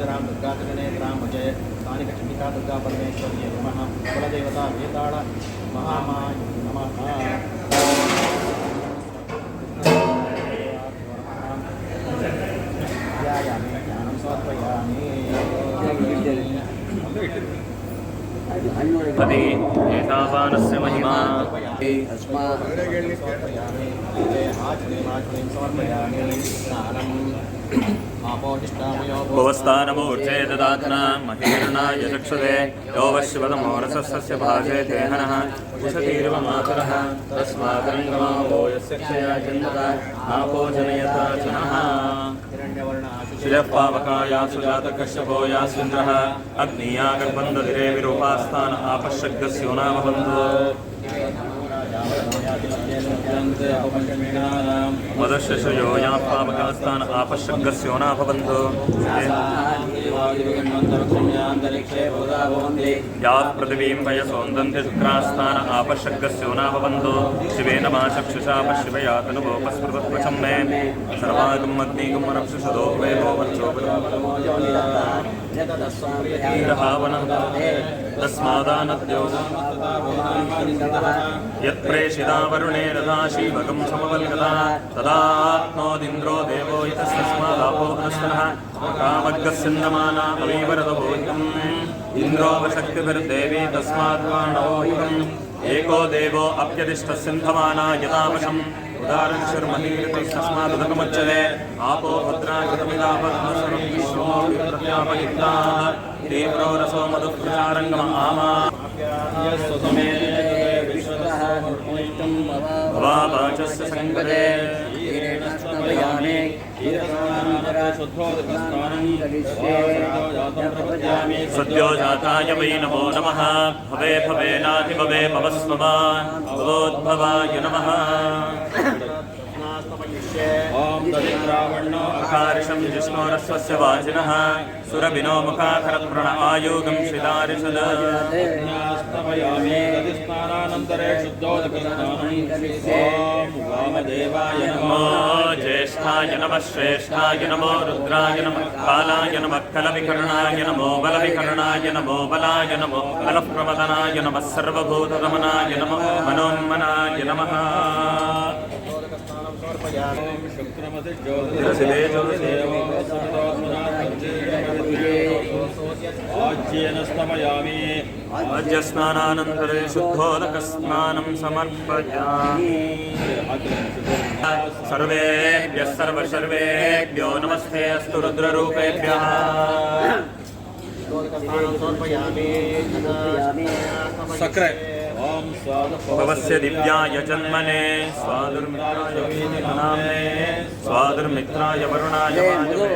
राम दुर्गा त्रिनेत्रां भजे स्थानिकचंडिका दुर्गा परमेश्वर्यै नमः कुलदेवता वेताळ महामाय नमः ज्ञानं समर्पयामि पति एतावानस्य महिमा भवस्तानमूर्चे ददातना महीर्णाय चक्षुषे यो वश्यवदमोरसस्य भाजे देहनः उषतीर्व मातरः तस्मादङ्गमावो यस्य क्षया जन्मता आपो जनयता जनः शिरः पावकायासु जातकश्यपो यास्विन्द्रः अग्निया गर्भन्दधिरे विरूपास्तान आपश्यग्रस्यो नाम बन्धो मदशयो या पावकास्तान आपश्यग्रस्यो नाम बन्धो याः पृथिवीं वयसोन्दन्ति शुक्रास्तान आपश्यग्रस्यो नाम बन्धो शिवेन मा चक्षुषा पश्यवया तनुभोपस्मृतत्वचं मे सर्वागम् अग्निगम् रक्षुषदो वैभो तस्मादानद्यो यत्प्रेषिता वरुणे रथा शीवकं समवल्कता तदात्मोदिन्द्रो देवो यतस्तस्मादापो नस्तनः कामग्गस्यन्दमाना अवीवरदभूतम् इन्द्रो वशक्तिभिर्देवी तस्माद्वाणवोहितम् एको देवो अप्यदिष्टस्यन्धमाना यतावशम् उदारशर्महीर्तस्मादुदकमुच्यते आपो भद्राकृतमिदापद्मशरं विश्वो विप्रत्यापयुक्ताः तीव्रो रसो मधुप्रचारङ्गम आमा भवावाचस्य सङ्गते सद्यो जाताय वै नमो नमः भवे भवेनाधिभवे भवस्वमान् भवोद्भवाय नमः अकार्षं जिष्णोरस्वस्य वाजिनः सुरभिनो मुखाखरप्रण आयोगं शिलारिषद नमो ज्येष्ठाय नमः श्रेष्ठाय नमो रुद्राय नमः कालाय नमः कलविकर्णाय नमो बलविकर्णाय नमो बलाय नमो बलप्रमदनाय नमः सर्वभूतरमणाय नमः मनोन्मनाय नमः आज्यस्नानानन्तरे शुद्धोदकस्नानं समर्पयामि सर्वेभ्यः सर्वशर्वेभ्यो नमस्ते अस्तु रुद्ररूपेभ्यः सक्रे भवस्य दिव्याय जन्मने स्वादुर्मित्राय स्वादुर्मित्राय वरुणाय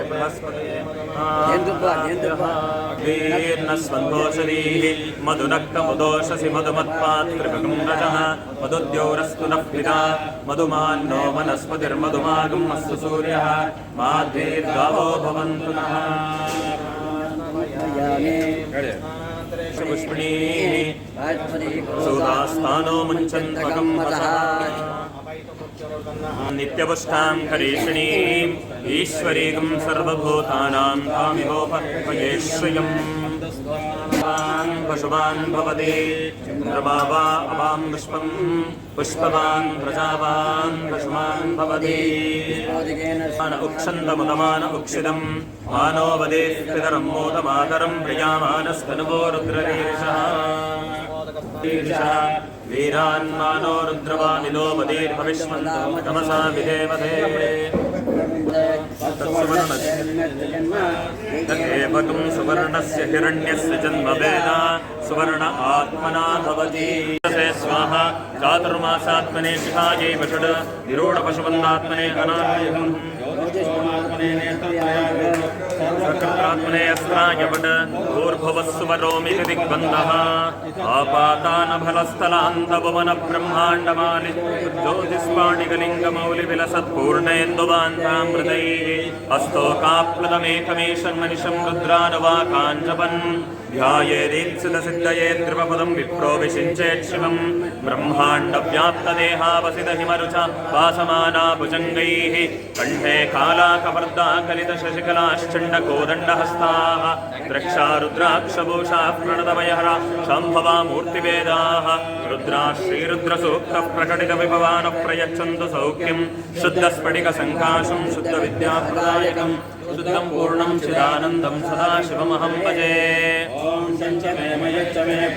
बृहस्पतिर्नस्वन्दोषधीः मधुनक्तमुदोषसि मधुमत्पात्रिभगं रजः मधुद्यौरस्तु नः पिता मधुमान्नो वनस्पतिर्मधुमागम् अस्तु सूर्यः माध्वीर्गावो भवन्तु नः पुष्पिणीः सूदास्थानो मुञ्चन्त्वकं वसः नित्यपुष्टां करीषिणीम् ईश्वरीकं सर्वभूतानां तामिहोपयेश्वयम् पशुवान् भवति चन्द्रमा वा अवां विश्वं पुष्पवान् प्रजावान् पशुमान् भवति उक्षन्तमुदमान उक्षितं मानो वदेत्पितरं मोदमातरं प्रियामानस्तनुवो रुद्ररीर्षः वीरान्मानो रुद्रवानिलो वदीर्भविष्मन्तो तमसा विदेवते तदेवकं सुवर्णस्य हिरण्यस्य जन्मवेद सुवर्ण आत्मना भवति स्वाहा चातुर्मासात्मने शिखायै वषड निरूढपशुबन्धात्मने अनायकम् सकृतात्मने अस्त्राय वड भूर्भुवस्सुवरोमिति दिग्बन्धः आपातानफलस्थलान्तभुवनब्रह्माण्डमालि ज्योतिष्पाणिकलिङ्गमौलिविलसत्पूर्णेन्दुवान्तामृतैः हस्तोकाप्लुतमेकमीशन्मनिशं रुद्रानुवाकाञ्जपन् ध्यायेदीप्सितसिद्धये द्रुवपदं विप्रो विषिञ्चेत् शिवं ब्रह्माण्डव्याप्तदेहावसितहिमरुचा वासमाना भुजङ्गैः कण्ठे कालाकवर्दाकलितशशिकलाश्चण्डकोदण्डहस्ताः द्रक्षारुद्राक्षभूषाः प्रणतमयहरा शाम्भवा मूर्तिवेदाः रुद्रा श्रीरुद्रसूक्तः प्रकटितविभवानः प्रयच्छन्तु सौख्यं शुद्धस्फटिकसङ्काशं शुद्धविद्याप्रदायकं शुद्धं पूर्णं चिदानन्दं सदाशिवमहं भजे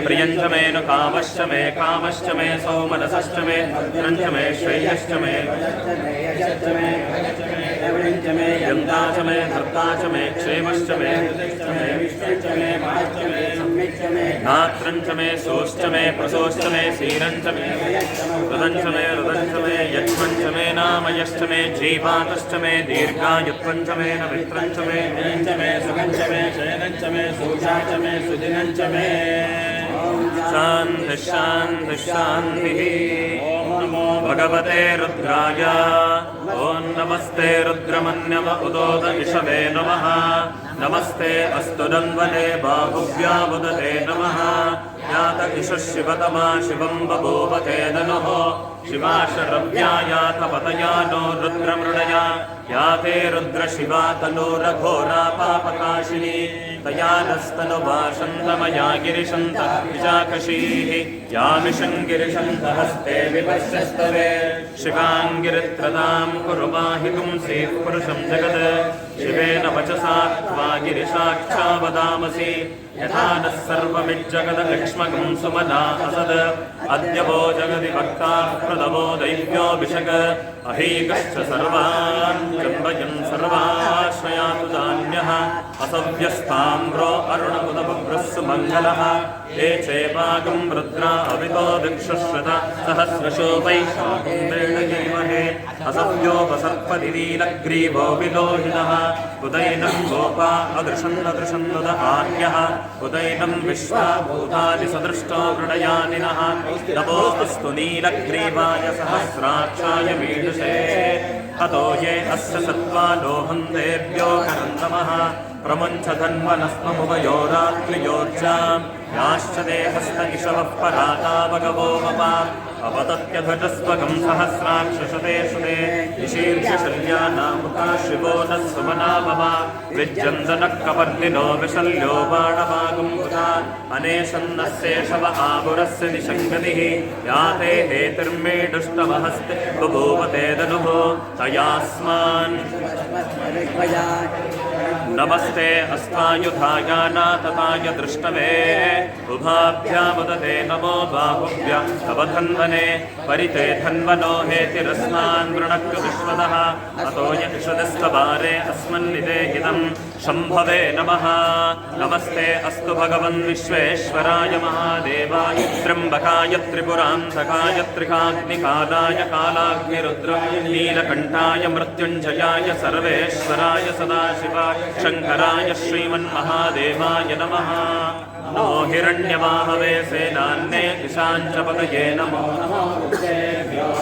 प्रियञ्च मे नु कामश्च मे सौमनसश्च मे भद्रञ्च मे श्रेयश्च मे यन्ता च मे धर्ता च मे क्षेमश्च मे नात्रञ्च मे सोश्च मे प्रसोश्च मे सीरञ्च मे रुदञ्च मे यज्ञञ्च मे नामयश्च मे जीवातश्च मे दीर्घायुत्वञ्च मे न मित्रञ्च मे सुखञ्च मे शयनञ्च मे सूषा च मे सुदिनञ्च मे शान्तिः शान्तिः शान्तिः भगवते रुद्राय ॐ नमस्ते रुद्रमन्यव उदोद इषवे नमः नमस्ते अस्तु दन्वने बाहुव्यावुदते नमः यात इषः शिवतमा शिवं बभूवते दनुः शिवाशरव्यायात पतया नो रुद्रमृडया याते रुद्रशिवा तनूरघोरा पापकाशिनी तया नस्तनुभाषन्तमया गिरिशन्त विशाखशीः यामिषङ्गिरिशन्त हस्ते विपश्यस्तवे शिवाङ्गिरित्रदां कुरु माहिपुंसीः पुरुषं जगत् शिवेन वचसा त्वा गिरिशाक्षा वदामसि यथा नः सर्वमिज्जगदक्ष्मकं सुमना असद अद्य वो जगति भक्ताः प्रथमो दैव्योऽभिषक अहीकश्च सर्वान् जम्बयन् सर्वाश्रयातु धान्यः असव्यस्ताम्रो अरुणमुदबभ्रस्सु मङ्गलः ये चेपाकं रुद्रा अवितो दिक्षुश्रुत सहस्रशोभैषाकुम्भेणगीमहे असव्योपसर्पदिलीलग्रीवो विलोहितः उदैनं गोपा अदृशन्नदृशन्नुद आर्यः उदैनं विश्वाभूतानि सदृष्टो मृडयानिनः नमोऽस्तु नीलग्रीवाय सहस्राक्षाय मीडुषे अतो ये अस्य सत्त्वानोहं देव्यो करन्दमः प्रमुञ्च धन्वनस्ममुभयोरात्रियोर्जां याश्च देहस्त इषवः पराता भगवो मम अपतत्यध्वजस्वगं सहस्राक्षशते सुते निशीर्षशल्यानामुता शिवो नः सुमना मम विज्जन्दनः कपर्दिनो विशल्यो बाणवागं बुधा अनेशन्नस्येषव आपुरस्य निशङ्गतिः याते हेतिर्मे दुष्टमहस्ते बभूवते दनुः तयास्मान् नमस्ते अस्तायुधाय नातताय दृष्टवे उभाभ्यामुदते नमो बाहुभ्य तव धन्वने परिते धन्वनो हेतिरस्मान् वृणक् विश्वतः अतो यक्षदस्तवारे अस्मन्निदेहितं शम्भवे नमः नमस्ते अस्तु भगवन् विश्वेश्वराय महादेवाय त्र्यम्बकाय त्रिपुरान्तकाय त्रिकाग्निकालाय कालाग्निरुद्राय नीलकण्ठाय मृत्युञ्जयाय सर्वेश्वराय सदाशिवाय शङ्कराय श्रीमन्महादेवाय नमः नमो हिरण्यवाहवे सेनान्ये दिशाञ्च पदये नमो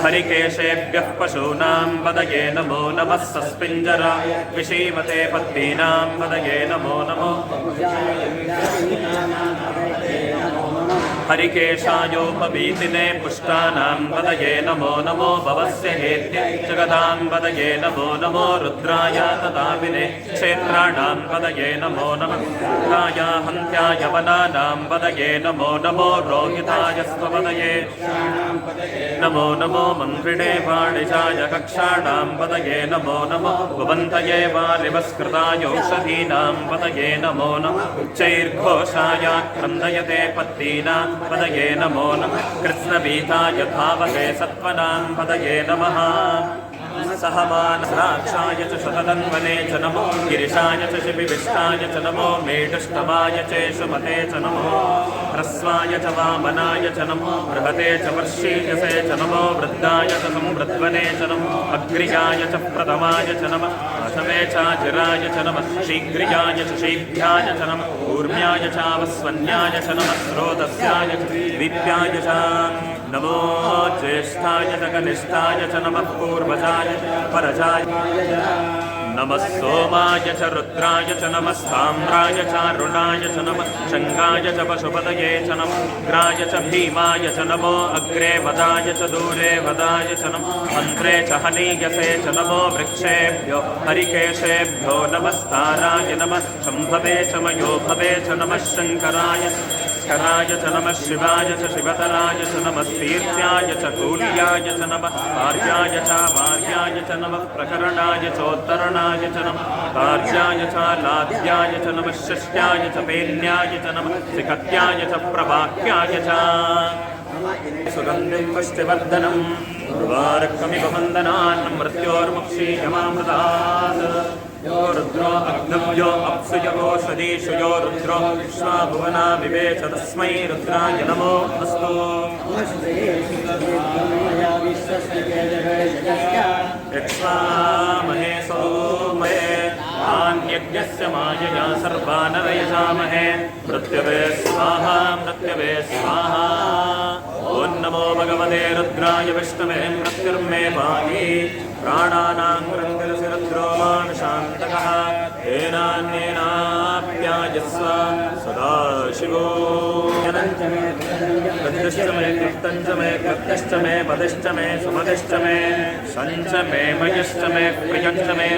हरिकेशेभ्यः पशूनां पदये नमो नमः सस्पिञ्जरा विशीमते पत्नीनां पदये नमो नमो हरिकेशायोपवीतिने पुष्टानां पदये नमो नमो भवस्य हेत्य जगदां पदये नमो नमो रुद्राय तदाविने क्षेत्राणां पदये नमो नमः रुद्राय हन्त्याय वनानां पदये नमो नमो रोहिताय स्वपदये नमो नमो मन्त्रिणे वाणिजाय कक्षाणां पदये नमो नमो भुवन्तये वारिवस्कृतायौषधीनां पदये नमो नमः उच्चैर्घोषाय क्रन्दयते पत्नीनां पदये नमो नमः कृत्स्नवीताय धावते सत्त्वनां पदये नमः सहमानसाक्षाय च शतधन्वने च नमो गिरिशाय च शिबिविष्टाय च नमो मेढुष्टवाय चेषुमते च नमो ह्रस्वाय च वामनाय च नमो बृहते च वर्षीयसे च नमो वृद्धाय च संवृद्वने च नमो अग्र्याय च प्रथमाय च नमः अशमे चाजिराय च नमः शीघ्र्याय च शीघ्राय च नमः ऊर्म्याय चावस्वन्याय च नमः स्रोतस्याय च दीप्याय च नमो ज्येष्ठाय च कनिष्ठाय च नमः पूर्वजाय च परजाय नमः सोमाय च रुद्राय च नमः साम्राय च अरुणाय च नमः शङ्गाय च पशुपतये च नमः उग्राय च भीमाय च नमो अग्रे वदाय च दूरे वदाय च नमः मन्त्रे च हनीयसे च नमो वृक्षेभ्यो हरिकेशेभ्यो नमस्ताराय नमः शम्भवे च मयोभवे च नमः शङ्कराय शराय च नमः शिवाय च शिवतराय च नमः तीर्थ्याय च कूल्याय च नमः कार्याय च वार्याय च नमः प्रकरणाय चोत्तरणाय च नमः कार्याय च लाद्याय च नमः शिष्याय च पेन्याय च नमः त्रिकट्याय च प्रवाक्याय च सुगन्धिं पुष्टिवर्धनम् उर्वारुकमिव वन्दनान् मृत्योर्मुक्षीयमामृतात् यो रुद्रो अग्नव्यो अप्सुयवोषधीषु यो रुद्रो विश्वाभुवना विवेच तस्मै रुद्राय नमो अस्तु यक्ष्वामहे सोमये आन्यज्ञस्य मायया सर्वानरयजामहे मृत्यवे स्वाहा मृत्यवे स्वाहा ॐ नमो भगवते रुद्राय विष्णवे मृत्युर्मे पाहि प्राणानां रङ्गलसि रुद्रो मां शान्तकः येनान्येनाप्यायस्व सदाशिवो गद्यश्च मे कृष्टञ्च मे कृत्यश्च मे पदिश्च मे सुमतिश्च मे सञ्च मे मयश्च मे प्रियश्च मे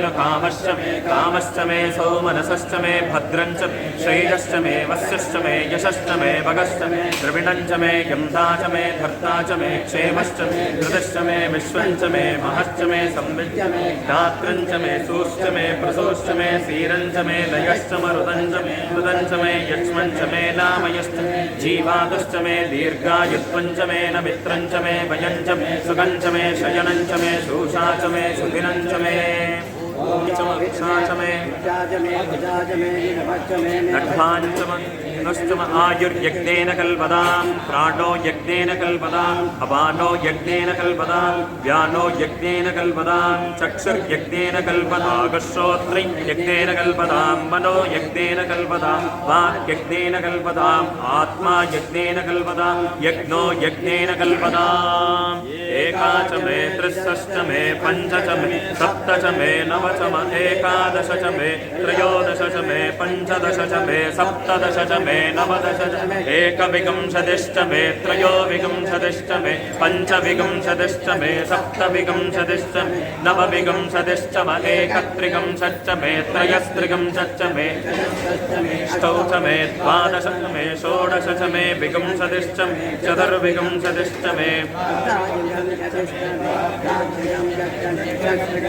कामश्च मे सौमनसश्च मे भद्रञ्च श्रेयश्च मे वस्यश्च मे यशश्च मे भगश्च मे द्रविणञ्च मे यन्ता च मे धर्ता च मे क्षेमश्च मे कृतश्च मे विश्वञ्च मे महश्च मे संविच्च मे धात्रञ्च मे सूश्च मे प्रसूश्च मे सीरञ्च मे लयश्च मरुदञ्च मे मृदञ्च मे यक्ष्मञ्च मे नामयश्च मे जीवादश्च मे दीर्घायुत्वञ्च मे नमित्रञ्च मे भयञ्च मे सुगञ्च मे शयनञ्च मे शूषा च मे सुदिनञ्च मे नुश्चम आयुर्यज्ञेन कल्पदां प्राणो यज्ञेन कल्पदां अपानो यज्ञेन कल्पदां व्यानो यज्ञेन कल्पदां चक्षुर्यज्ञेन कल्पदां श्रोत्रं यज्ञेन कल्पदां मनो यज्ञेन कल्पदां वाक् यज्ञेन कल्पदां आत्मा यज्ञेन कल्पदां यज्ञो यज्ञेन कल्पदाम् एका च मे त्रिष्ठ मे पञ्च च मे सप्त च मे नव च मे एकादश च मे त्रयोदश च मे पञ्चदश च मे सप्तदश च मे नवदश च मे एकविंशतिश्च मे त्रयोविंशतिश्च मे पञ्चविंशतिश्च मे सप्तविंशतिश्च मे नवविंशतिश्च मे एकत्रिंशच्च मे त्रयस्त्रिंशच्च मे अष्टौ च मे द्वादश च मे षोडश च मे विंशतिश्च मे चतुर्विंशतिश्च मे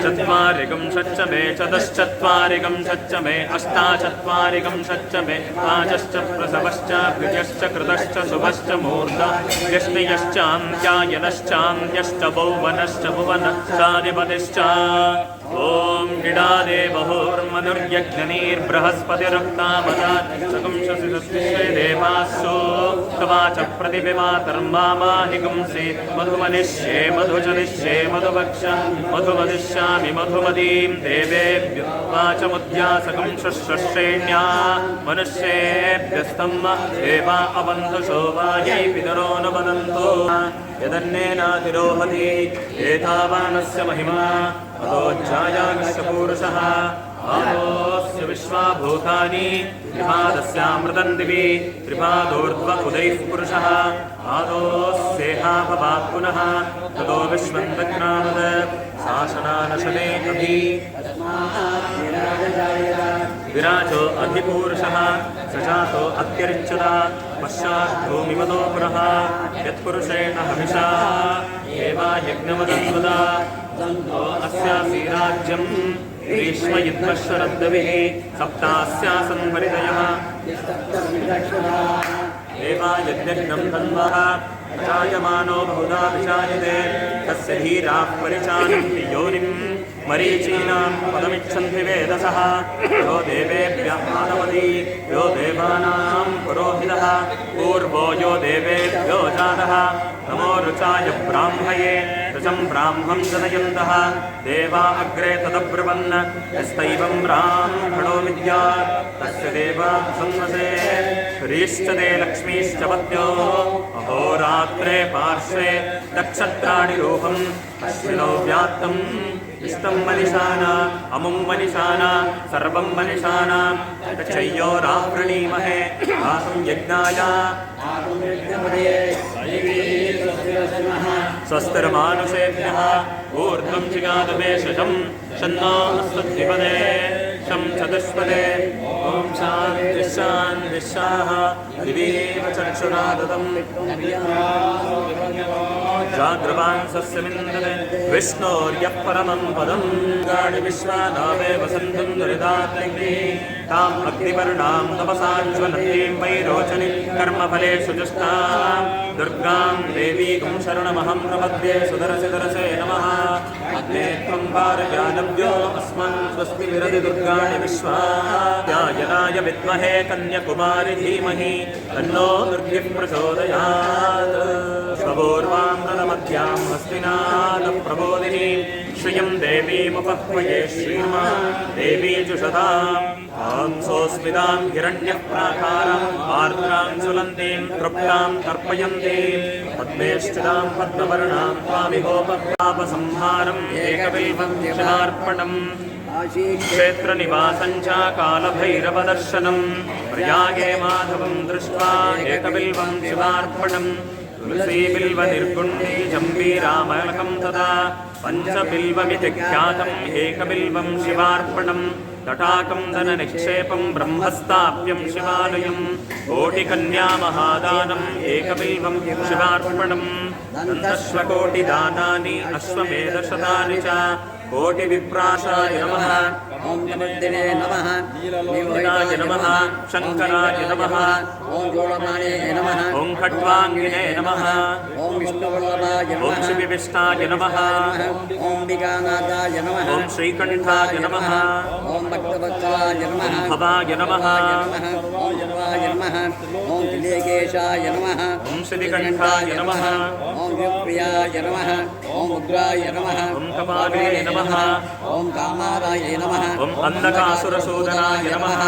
चत्वारिंशच्च मे चतुश्चत्वारिंशच्च मे अष्टाचत्वारिंशच्च मे पाचश्च प्रसवश्च भृजश्च कृतश्च शुभश्च मूर्धा व्यष्णयश्चान्त्यायनश्चान्त्यश्च भुवनश्च भुवनश्चाधिपतिश्च ॐ गिडादेवहोर्मनुर्यज्ञनीर्बृहस्पतिरुक्तामदात् सकंशसिश्वे देवास्सो तवाच प्रतिभिमातर्मामाहिगुंसि मधुमनिष्ये मधुजनिष्ये मधुभक्ष मधुमदिष्यामि मधुमतीं देवेभ्यो वाचमुद्यासकंश्रेण्या मनुष्येभ्यस्तं देवा अवन्धुषो वायै पितरो न वदन्तो यदन्नेनातिरोहति एतावानस्य महिमा अतोज्जायागस्य पूरुषः आदोऽस्य विश्वाभूतानि त्रिपादस्यामृतं दिवि त्रिपादोर्ध्व उदैः पुरुषः आदोऽस्येहा भवात् पुनः ततो विश्वं दग्नामद शासनानशने अभि विराजो अधिपूरुषः सजातो अत्यरिच्यता पश्चात् भूमिमतो पुनः यत्पुरुषेण हविषा एवा यज्ञमदन्वदा तन्तो अस्यासि राज्यम् ग्रीष्मयुद्धशरद्दविः सप्तास्यासन् परितयः एवा यज्ञं तन्वः जायमानो बहुधा विचार्यते तस्य धीराः परिचारन्ति योनिं मरीचीनां पदमिच्छन्ति वेदसः यो देवेभ्यः मानवती यो देवानां पुरोहितः पूर्वो यो देवेभ्यो जातः नमो रुचाय ब्राह्मये ऋचं ब्राह्मं जनयन्तः देवा अग्रे तदब्रुवन् यस्तैवं ब्राह्मणो विद्यात् तस्य देवा संवसे ह्रीश्चते लक्ष्मीश्च पत्न्यो अहोरात्रे पार्श्वे नक्षत्राणि रूपम् अश्विनो व्यात्तम् इष्टं मनिषाना अमुं मनिषाना सर्वं मनिषाना तच्छय्योरावृणीमहे आसं यज्ञाय स्वस्तिर्मानुषेभ्यः ऊर्ध्वं जिगातवेशजं शन्नो अस्मद्विपदे शं चतुष्पदे ॐ शान्तिः शान्तिः शाः दिवीव चक्षुरादतम् जाग्रवान् सस्यमिन्दते विष्णोर्यः परमं पदं गाढ विश्वानावे वसन्तं दुरिताग्निः ताम् अग्निवर्णां तपसाज्वलतीं वैरोचनीं कर्मफलेषु जुष्टां दुर्गां देवीं शरणमहं प्रपद्ये सुदरसे नमः अग्ने त्वं पारजानव्यो अस्मान् स्वस्ति विरति दुर्गाणि विश्वा ध्यायनाय विद्महे कन्याकुमारि धीमहि तन्नो दुर्गिः प्रचोदयात् स्वपूर्वां हस्तिनाथ प्रबोधिनी श्रियं देवीमुपह्वये श्रीमान् देवी जुषताम् सोऽस्मितां हिरण्यः प्राकाराम् आर्द्रां ज्वलन्तीं तृप्तां तर्पयन्तीं पद्मेष्टितां पद्मवर्णां त्वामिहोपपापसंहारम् एकबिल्वं शिवार्पणम् क्षेत्रनिवासं च कालभैरवदर्शनं प्रयागे माधवं दृष्ट्वा एकबिल्वं शिवार्पणम् तुलसीबिल्वनिर्गुण्डी जम्बीरामलकं तदा पञ्चबिल्वमिति ख्यातम् एकबिल्वं शिवार्पणम् तटाकं धननिक्षेपं ब्रह्मस्थाप्यं शिवालयं कोटिकन्यामहादानम् एकबिल्वं शिवार्पणम् दन्तश्वकोटिदानानि अश्वमेधशतानि च कोटिविप्राशाय नमः ओम नमस्ते नमः नीलाय नमः शंकराय नमः ओम जोड़माने नमः ओम खट्वांगिने नमः ओम विष्णुवल्लभाय ओम नमः श्रीविष्णाय नमः ओम विकानाथाय नमः ओम श्रीकंठाय नमः ओम भक्तवत्सलाय नमः ओम भवाय नमः ओम भवाय नमः ओम त्रिलेकेशाय नमः ओम श्रीकंठाय नमः ओम विप्रियाय नमः ओम उग्राय नमः ओम कपाले नमः ओम कामाराय नमः ओम अंधकासुरशोधनाय नमः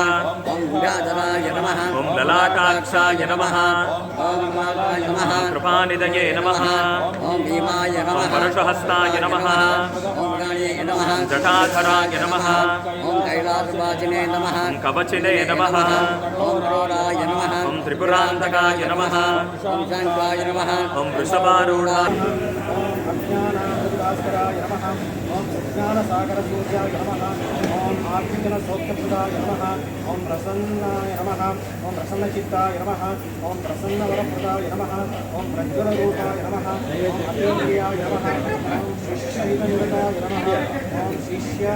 ओम गुडाधराय नमः ओम ललाटाक्षाय नमः ओम माताय नमः कृपानिधये नमः ओम भीमाय ओम नमः परशुहस्ताय नमः ओम गणाय नमः जटाधराय नमः ओम कैलासवासिने नमः ओम कवचिने नमः ओम क्रोधाय नमः ओम त्रिपुरान्तकाय नमः ओम शङ्काय नमः ओम वृषभारूढाय भास्कराय नमः ओम ज्ञानसागरसूर्याय नमः ओम आर्थिकनसौख्यप्रदाय नमः ओम प्रसन्नाय नमः ओम प्रसन्नचित्ताय नमः ओम प्रसन्नवरप्रदाय नमः ओम प्रज्वलरूपाय नमः ओम अतीन्द्रियाय नमः ओम शिष्यहितनिरताय नमः ओम शिष्य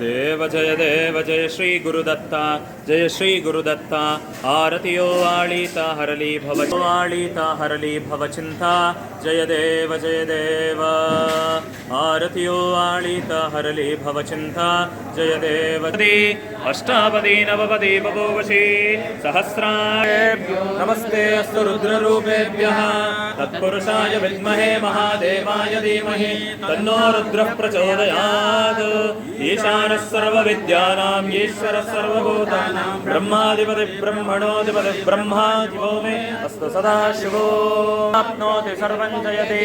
देव जय श्री गुरुदत्ता जय श्री गुरुदत्ता आरतियो आळीता हरली भवचिन्ता जय देव आरतियो आळीता हरली भवचिन्ता जय देव अष्टापदी नवपदी बभूवशी सहस्राय नमस्ते अस्तु रुद्ररूपेभ्यः तत्पुरुषाय विद्महे महादेवाय धीमहि तन्नो रुद्रः प्रचोदयात् ईशानः सर्वविद्यानाम् ईश्वरः सर्वभूतानां ब्रह्माधिपति ब्रह्मणोऽधिपति ब्रह्मा जीवो मे अस्तु सदाशिवो आप्नोति सर्वं जयति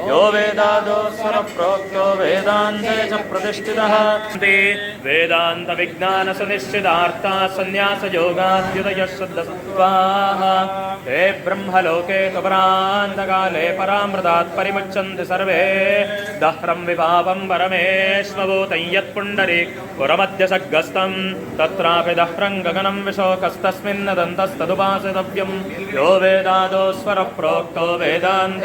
यो वेदादो स्वरप्रोक्तो वेदान्ते च प्रतिष्ठितः वेदान्तविज्ञानसुनिश्चितार्थाः सन्न्यासयोगाद्युदयः शुद्धसत्त्वाः हे ब्रह्मलोके कपरान्तकाले परामृतात् परिमुच्यन्ते सर्वे दह्रं विभावं परमेश्वभूतं यत्पुण्डरी पुरमद्य सग्गस्तं तत्रापि दह्रं गगनं विशोकस्तस्मिन्नदन्तस्तदुपासितव्यं यो वेदादो स्वरप्रोक्तो वेदान्त